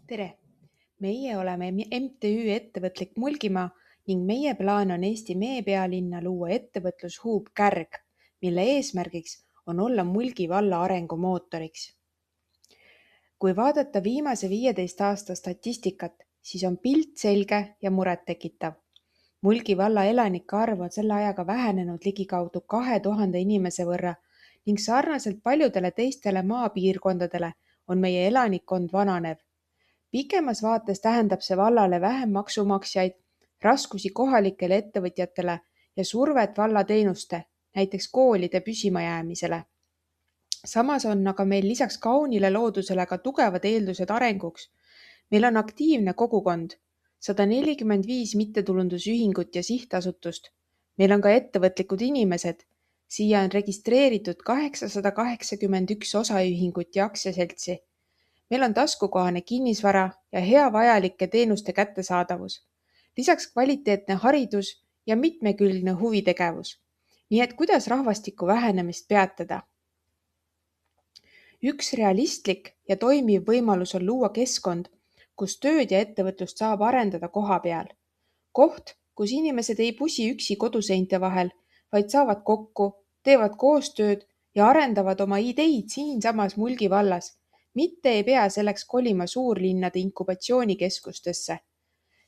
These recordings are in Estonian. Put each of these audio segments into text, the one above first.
Tere! Meie oleme MTÜ Ettevõtlik Mulgimaa ning meie plaan on Eesti meepealinna luua ettevõtlushuub Kärg, mille eesmärgiks on olla Mulgi valla arengumootoriks. Kui vaadata viimase 15 aasta statistikat, siis on pilt selge ja murettekitav. Mulgi valla elanike arv on selle ajaga vähenenud ligikaudu 2000 inimese võrra ning sarnaselt paljudele teistele maapiirkondadele on meie elanikkond vananev. Pikemas vaates tähendab see vallale vähem maksumaksjaid, raskusi kohalikele ettevõtjatele ja survet valla teenuste, näiteks koolide püsimajäämisele. Samas on aga meil lisaks kaunile loodusele ka tugevad eeldused arenguks. Meil on aktiivne kogukond, 145 mittetulundusühingut ja sihtasutust. Meil on ka ettevõtlikud inimesed. Siia on registreeritud 881 osaühingut ja aktsiaseltsi. Meil on taskukohane kinnisvara ja hea vajalike teenuste kättesaadavus. Lisaks kvaliteetne haridus ja mitmekülgne huvitegevus. Nii et kuidas rahvastiku vähenemist peatada? Üks realistlik ja toimiv võimalus on luua keskkond, kus tööd ja ettevõtlust saab arendada koha peal. Koht, kus inimesed ei pusi üksi koduseinte vahel, vaid saavad kokku, teevad koostööd ja arendavad oma ideid siinsamas Mulgi vallas. Mitte ei pea selleks kolima suurlinnade inkubatsioonikeskustesse.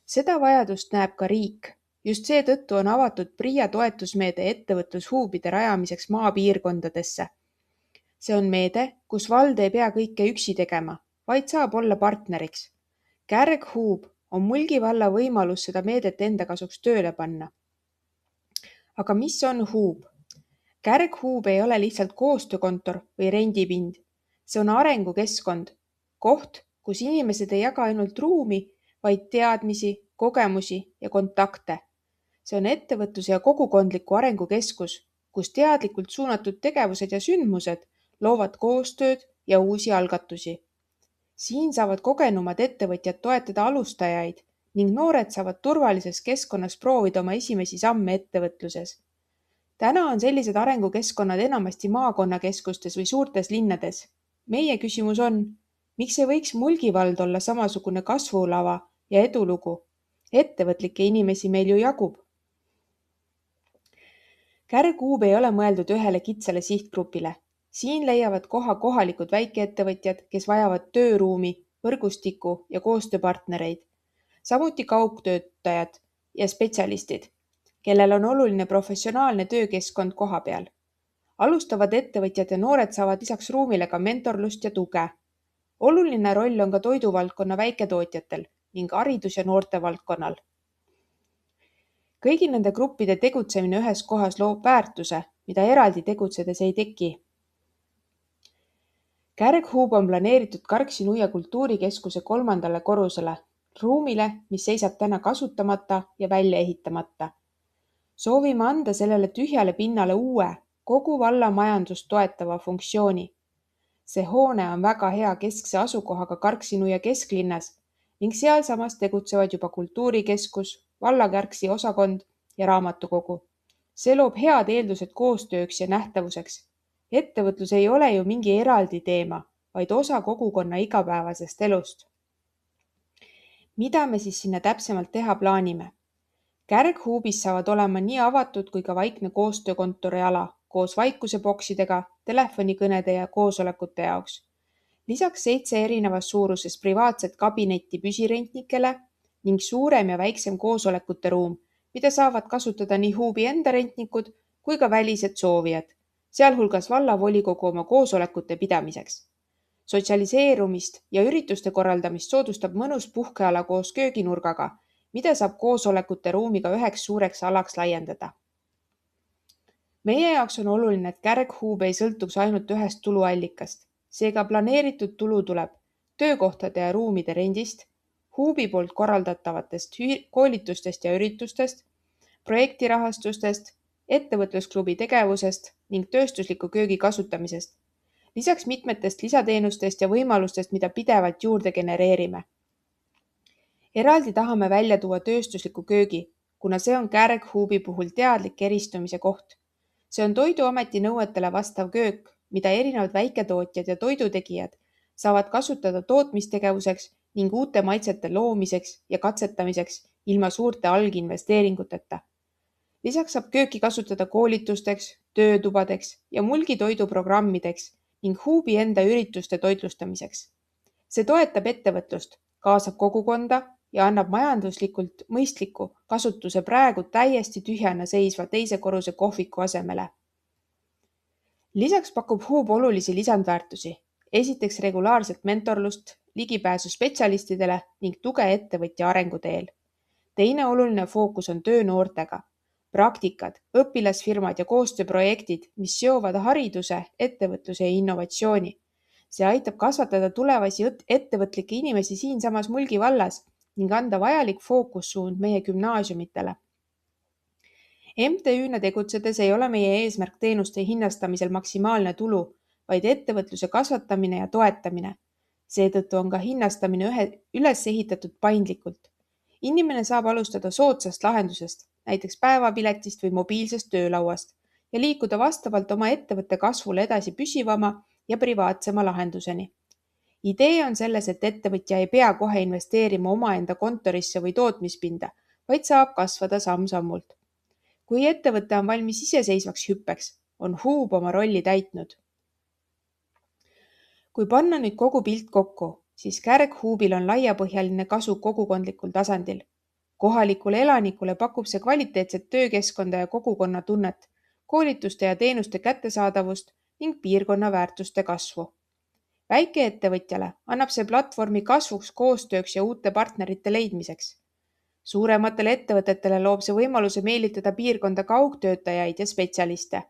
Seda vajadust näeb ka riik. Just seetõttu on avatud PRIA toetusmeede ettevõtlushuubide rajamiseks maapiirkondadesse. See on meede, kus vald ei pea kõike üksi tegema, vaid saab olla partneriks. Kärghuub on Mulgi valla võimalus seda meedet enda kasuks tööle panna. Aga mis on huub? Kärghuub ei ole lihtsalt koostöökontor või rendipind. See on arengukeskkond, koht, kus inimesed ei jaga ainult ruumi, vaid teadmisi, kogemusi ja kontakte. See on ettevõtluse ja kogukondliku arengukeskus, kus teadlikult suunatud tegevused ja sündmused loovad koostööd ja uusi algatusi. Siin saavad kogenumad ettevõtjad toetada alustajaid ning noored saavad turvalises keskkonnas proovida oma esimesi samme ettevõtluses. Täna on sellised arengukeskkonnad enamasti maakonnakeskustes või suurtes linnades. Meie küsimus on, miks ei võiks Mulgi vald olla samasugune kasvulava ja edulugu? Ettevõtlikke inimesi meil ju jagub. Kärghuub ei ole mõeldud ühele kitsale sihtgrupile. Siin leiavad koha kohalikud väikeettevõtjad, kes vajavad tööruumi, võrgustiku ja koostööpartnereid. Samuti kaugtöötajad ja spetsialistid, kellel on oluline professionaalne töökeskkond koha peal. Alustavad ettevõtjad ja noored saavad lisaks ruumile ka mentorlust ja tuge. Oluline roll on ka toiduvaldkonna väiketootjatel ning haridus- ja noortevaldkonnal. Kõigi nende gruppide tegutsemine ühes kohas loob väärtuse, mida eraldi tegutsedes ei teki. Kärghuub on planeeritud Karksi-Nuia kultuurikeskuse 3. korrusele, ruumile, mis seisab täna kasutamata ja välja ehitamata. Soovime anda sellele tühjale pinnale uue, kogu valla majandust toetava funktsiooni. See hoone on väga hea keskse asukohaga Karksi-Nuia kesklinnas ning sealsamas tegutsevad juba kultuurikeskus, valla Kärksi osakond ja raamatukogu. See loob head eeldused koostööks ja nähtavuseks. Ettevõtlus ei ole ju mingi eraldi teema, vaid osa kogukonna igapäevasest elust. Mida me siis sinna täpsemalt teha plaanime? Kärghuubis saavad olema nii avatud kui ka vaikne koostöökontori ala koos vaikuseboksidega, telefonikõnede ja koosolekute jaoks. Lisaks 7 erinevas suuruses privaatset kabinetti püsirentnikele ning suurem ja väiksem koosolekute ruum, mida saavad kasutada nii huubi enda rentnikud kui ka välised soovijad, sealhulgas vallavolikogu oma koosolekute pidamiseks. Sotsialiseerumist ja ürituste korraldamist soodustab mõnus puhkeala koos kööginurgaga, mida saab koosolekute ruumiga üheks suureks alaks laiendada. Meie jaoks on oluline, et Kärghuub ei sõltuks ainult ühest tuluallikast. Seega planeeritud tulu tuleb töökohtade ja ruumide rendist, huubi poolt korraldatavatest koolitustest ja üritustest, projektirahastustest, ettevõtlusklubi tegevusest ning tööstusliku köögi kasutamisest. Lisaks mitmetest lisateenustest ja võimalustest, mida pidevalt juurde genereerime. Eraldi tahame välja tuua tööstusliku köögi, kuna see on Kärghuubi puhul teadlik eristumise koht. See on Toiduameti nõuetele vastav köök, mida erinevad väiketootjad ja toidutegijad saavad kasutada tootmistegevuseks ning uute maitsete loomiseks ja katsetamiseks ilma suurte alginvesteeringuteta. Lisaks saab kööki kasutada koolitusteks, töötubadeks ja mulgitoiduprogrammideks ning Huubi enda ürituste toitlustamiseks. See toetab ettevõtlust, kaasab kogukonda ja annab majanduslikult mõistliku kasutuse praegu täiesti tühjana seisva teise korruse kohviku asemele. Lisaks pakub Huub olulisi lisandväärtusi. Esiteks regulaarset mentorlust, ligipääsu spetsialistidele ning tuge ettevõtja arenguteel. Teine oluline fookus on töö noortega. Praktikad, õpilasfirmad ja koostööprojektid, mis seovad hariduse, ettevõtluse ja innovatsiooni. See aitab kasvatada tulevasi ettevõtlikke inimesi siinsamas Mulgi vallas ning anda vajalik fookussuund meie gümnaasiumitele. MTÜ-na tegutsedes ei ole meie eesmärk teenuste hinnastamisel maksimaalne tulu, vaid ettevõtluse kasvatamine ja toetamine. Seetõttu on ka hinnastamine üles ehitatud paindlikult. Inimene saab alustada soodsast lahendusest, näiteks päevapiletist või mobiilsest töölauast ja liikuda vastavalt oma ettevõtte kasvule edasi püsivama ja privaatsema lahenduseni. Idee on selles, et ettevõtja ei pea kohe investeerima omaenda kontorisse või tootmispinda, vaid saab kasvada samm-sammult. Kui ettevõte on valmis iseseisvaks hüppeks, on Huub oma rolli täitnud. Kui panna nüüd kogu pilt kokku, siis Kärghuubil on laiapõhjaline kasu kogukondlikul tasandil. Kohalikule elanikule pakub see kvaliteetset töökeskkonda ja kogukonna tunnet, koolituste ja teenuste kättesaadavust ning piirkonna väärtuste kasvu. Väikeettevõtjale annab see platvormi kasvuks, koostööks ja uute partnerite leidmiseks. Suurematele ettevõtetele loob see võimaluse meelitada piirkonda kaugtöötajaid ja spetsialiste.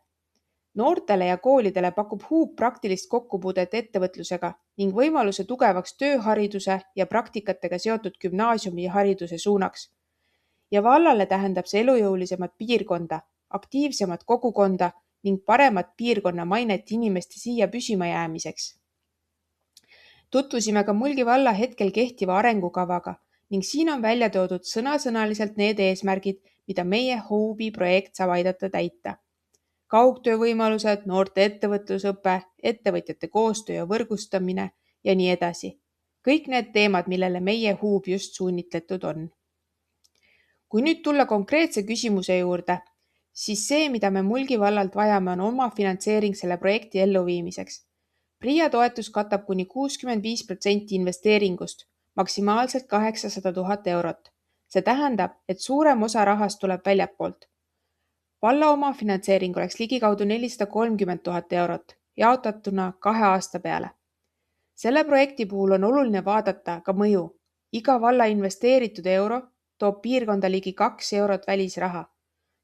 Noortele ja koolidele pakub Huub praktilist kokkupuudet ettevõtlusega ning võimaluse tugevaks tööhariduse ja praktikatega seotud gümnaasiumihariduse suunaks. Ja vallale tähendab see elujõulisemat piirkonda, aktiivsemat kogukonda ning paremat piirkonna mainet inimeste siia püsima jäämiseks. Tutvusime ka Mulgi valla hetkel kehtiva arengukavaga ning siin on välja toodud sõnasõnaliselt need eesmärgid, mida meie Huubi projekt saab aidata täita. Kaugtöövõimalused, noorte ettevõtlusõpe, ettevõtjate koostöö ja võrgustamine ja nii edasi. Kõik need teemad, millele meie Huub just suunitletud on. Kui nüüd tulla konkreetse küsimuse juurde, siis see, mida me Mulgi vallalt vajame, on oma finantseering selle projekti elluviimiseks. PRIA toetus katab kuni 65% investeeringust, maksimaalselt 800 000 eurot. See tähendab, et suurem osa rahast tuleb väljapoolt. Valla oma finantseering oleks ligikaudu 430 000 eurot, jaotatuna 2 aasta peale. Selle projekti puhul on oluline vaadata ka mõju. Iga valla investeeritud euro toob piirkonda ligi 2 eurot välisraha.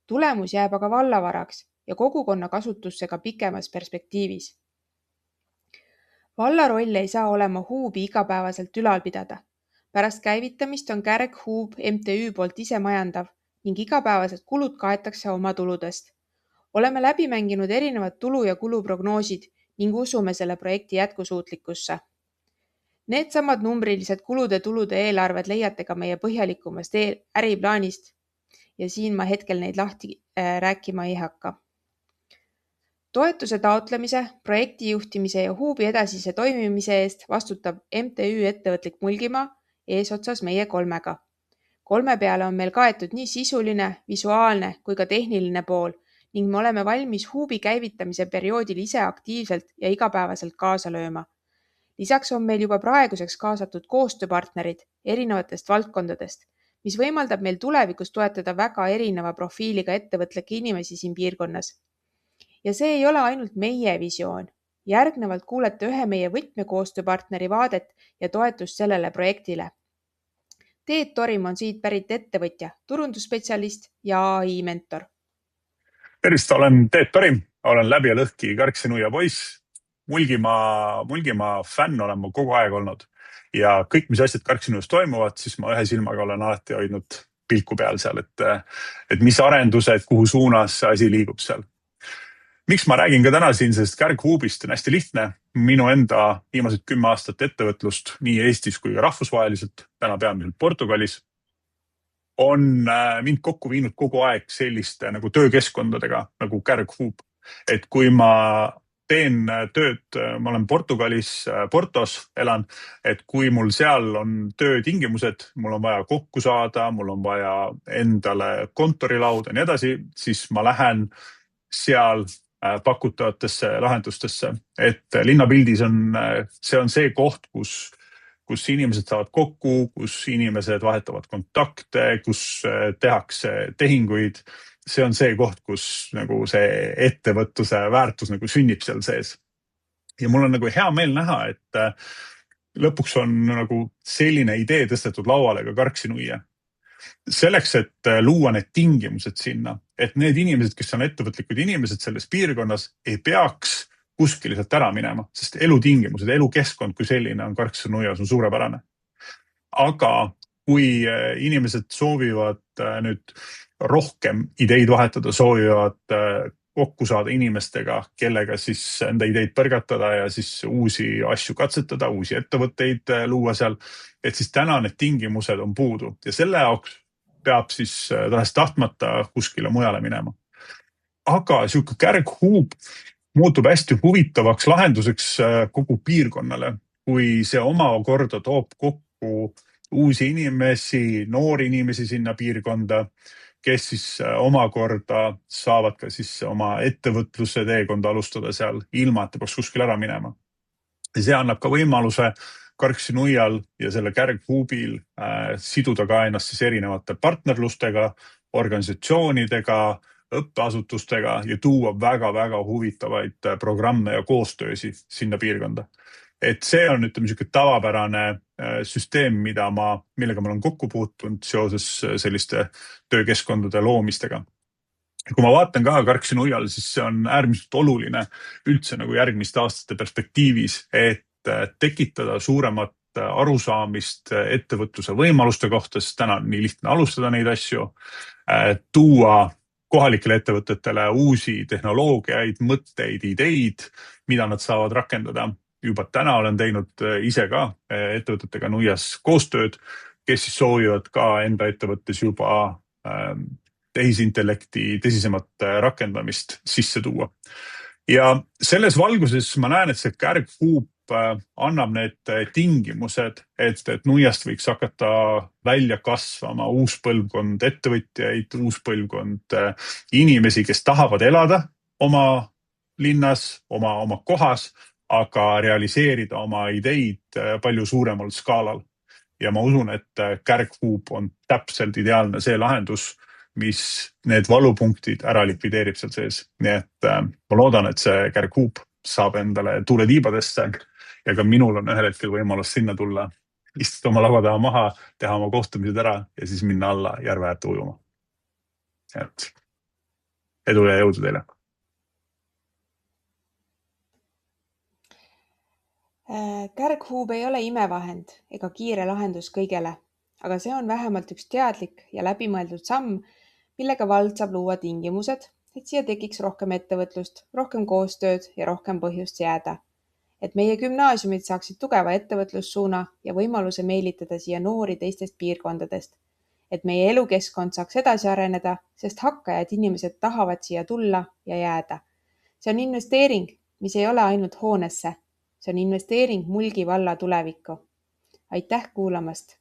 Tulemus jääb aga vallavaraks ja kogukonna kasutusse ka pikemas perspektiivis. Valla roll ei saa olema Huubi igapäevaselt ülal pidada. Pärast käivitamist on Kärghuub MTÜ poolt ise majandav ning igapäevased kulud kaetakse oma tuludest. Oleme läbi mänginud erinevad tulu- ja kuluprognoosid ning usume selle projekti jätkusuutlikkusse. Needsamad numbrilised kulude-tulude eelarved leiate ka meie põhjalikumast äriplaanist ja siin ma hetkel neid lahti rääkima ei hakka. Toetuse taotlemise, projekti juhtimise ja Huubi edasise toimimise eest vastutab MTÜ Ettevõtlik Mulgimaa eesotsas meie 3-ga. 3 peale on meil kaetud nii sisuline, visuaalne kui ka tehniline pool ning me oleme valmis Huubi käivitamise perioodil ise aktiivselt ja igapäevaselt kaasa lööma. Lisaks on meil juba praeguseks kaasatud koostööpartnerid erinevatest valdkondadest, mis võimaldab meil tulevikus toetada väga erineva profiiliga ettevõtlikke inimesi siin piirkonnas. Ja see ei ole ainult meie visioon. Järgnevalt kuulete ühe meie võtmekoostööpartneri vaadet ja toetust sellele projektile. Teet Torim on siit pärit ettevõtja, turundusspetsialist ja AI mentor. Tervist, olen Teet Torim, olen läbi ja lõhki Karksi-Nuia poiss. Mulgimaa fänn olen ma kogu aeg olnud ja kõik, mis asjad Karksi-Nuias toimuvad, siis ma ühe silmaga olen alati hoidnud pilku peal seal, et mis arendused, kuhu suunas see asi liigub seal. Miks ma räägin ka täna siin, sest Kärghuubist on hästi lihtne. Minu enda viimased 10 aastat ettevõtlust nii Eestis kui ka rahvusvaheliselt, täna peamiselt Portugalis, on mind kokku viinud kogu aeg selliste nagu töökeskkondadega nagu Kärghuub. Et kui ma teen tööd, ma olen Portugalis, Portos elan, et kui mul seal on töötingimused, mul on vaja kokku saada, mul on vaja endale kontorilauda ja nii edasi, siis ma lähen seal pakutavatesse lahendustesse. Et linnapildis see on see koht, kus inimesed saavad kokku, kus inimesed vahetavad kontakte, kus tehakse tehinguid. See on see koht, kus nagu see ettevõtluse väärtus nagu sünnib seal sees. Ja mul on nagu hea meel näha, et lõpuks on nagu selline idee tõstetud lauale ka Karksi-Nuia. Selleks, et luua need tingimused sinna, et need inimesed, kes on ettevõtlikud inimesed selles piirkonnas, ei peaks kuskile sealt ära minema, sest elutingimused, elukeskkond kui selline on Karksi-Nuias on suurepärane. Aga kui inimesed soovivad nüüd rohkem ideid vahetada, soovivad kokku saada inimestega, kellega siis enda ideid põrgatada ja siis uusi asju katsetada, uusi ettevõtteid luua seal, et siis täna need tingimused on puudu ja selle jaoks peab siis tahes tahtmata kuskile mujale minema. Aga sihuke kärghuub muutub hästi huvitavaks lahenduseks kogu piirkonnale, kui see omakorda toob kokku uusi inimesi, noori inimesi sinna piirkonda, kes siis omakorda saavad ka siis oma ettevõtluse teekonda alustada seal, ilma et peaks kuskil ära minema. Ja see annab ka võimaluse Karksi-Nuial ja selle kärghuubil siduda ka ennast siis erinevate partnerlustega, organisatsioonidega, õppeasutustega ja tuua väga-väga huvitavaid programme ja koostöösi sinna piirkonda. Et see on niisugune tavapärane süsteem, millega ma olen kokku puutunud seoses selliste töökeskkondade loomistega. Kui ma vaatan ka Karksi-Nuial, siis see on äärmiselt oluline üldse nagu järgmiste aastate perspektiivis, et tekitada suuremat arusaamist ettevõtluse võimaluste kohta, sest täna on nii lihtne alustada neid asju, tuua kohalikele ettevõtetele uusi tehnoloogiaid, mõtteid, ideid, mida nad saavad rakendada. Juba täna olen teinud ise ka ettevõtetega Nuias koostööd, kes siis soovivad ka enda ettevõttes juba tehisintellekti tõsisemat rakendamist sisse tuua. Ja selles valguses ma näen, et see kärghuub annab need tingimused, et Nuiast võiks hakata välja kasvama uus põlvkond ettevõtjaid, uus põlvkond inimesi, kes tahavad elada oma linnas, oma kohas, aga realiseerida oma ideid palju suuremal skaalal. Ja ma usun, et kärghuub on täpselt ideaalne see lahendus, mis need valupunktid ära likvideerib seal sees. Nii et ma loodan, et see kärghuub saab endale tuule tiibadesse ja ka minul on ühel hetkel võimalus sinna tulla, istuda oma laua taha maha, teha oma kohtumised ära ja siis minna alla järve äärde ujuma. Et edu ja jõudu teile! Kärghuub ei ole imevahend ega kiire lahendus kõigele, aga see on vähemalt üks teadlik ja läbimõeldud samm, millega vald saab luua tingimused, et siia tekiks rohkem ettevõtlust, rohkem koostööd ja rohkem põhjust jääda. Et meie gümnaasiumid saaksid tugeva ettevõtlussuuna ja võimaluse meelitada siia noori teistest piirkondadest. Et meie elukeskkond saaks edasi areneda, sest hakkajad inimesed tahavad siia tulla ja jääda. See on investeering, mis ei ole ainult hoonesse. See on investeering Mulgi valla tulevikku. Aitäh kuulamast!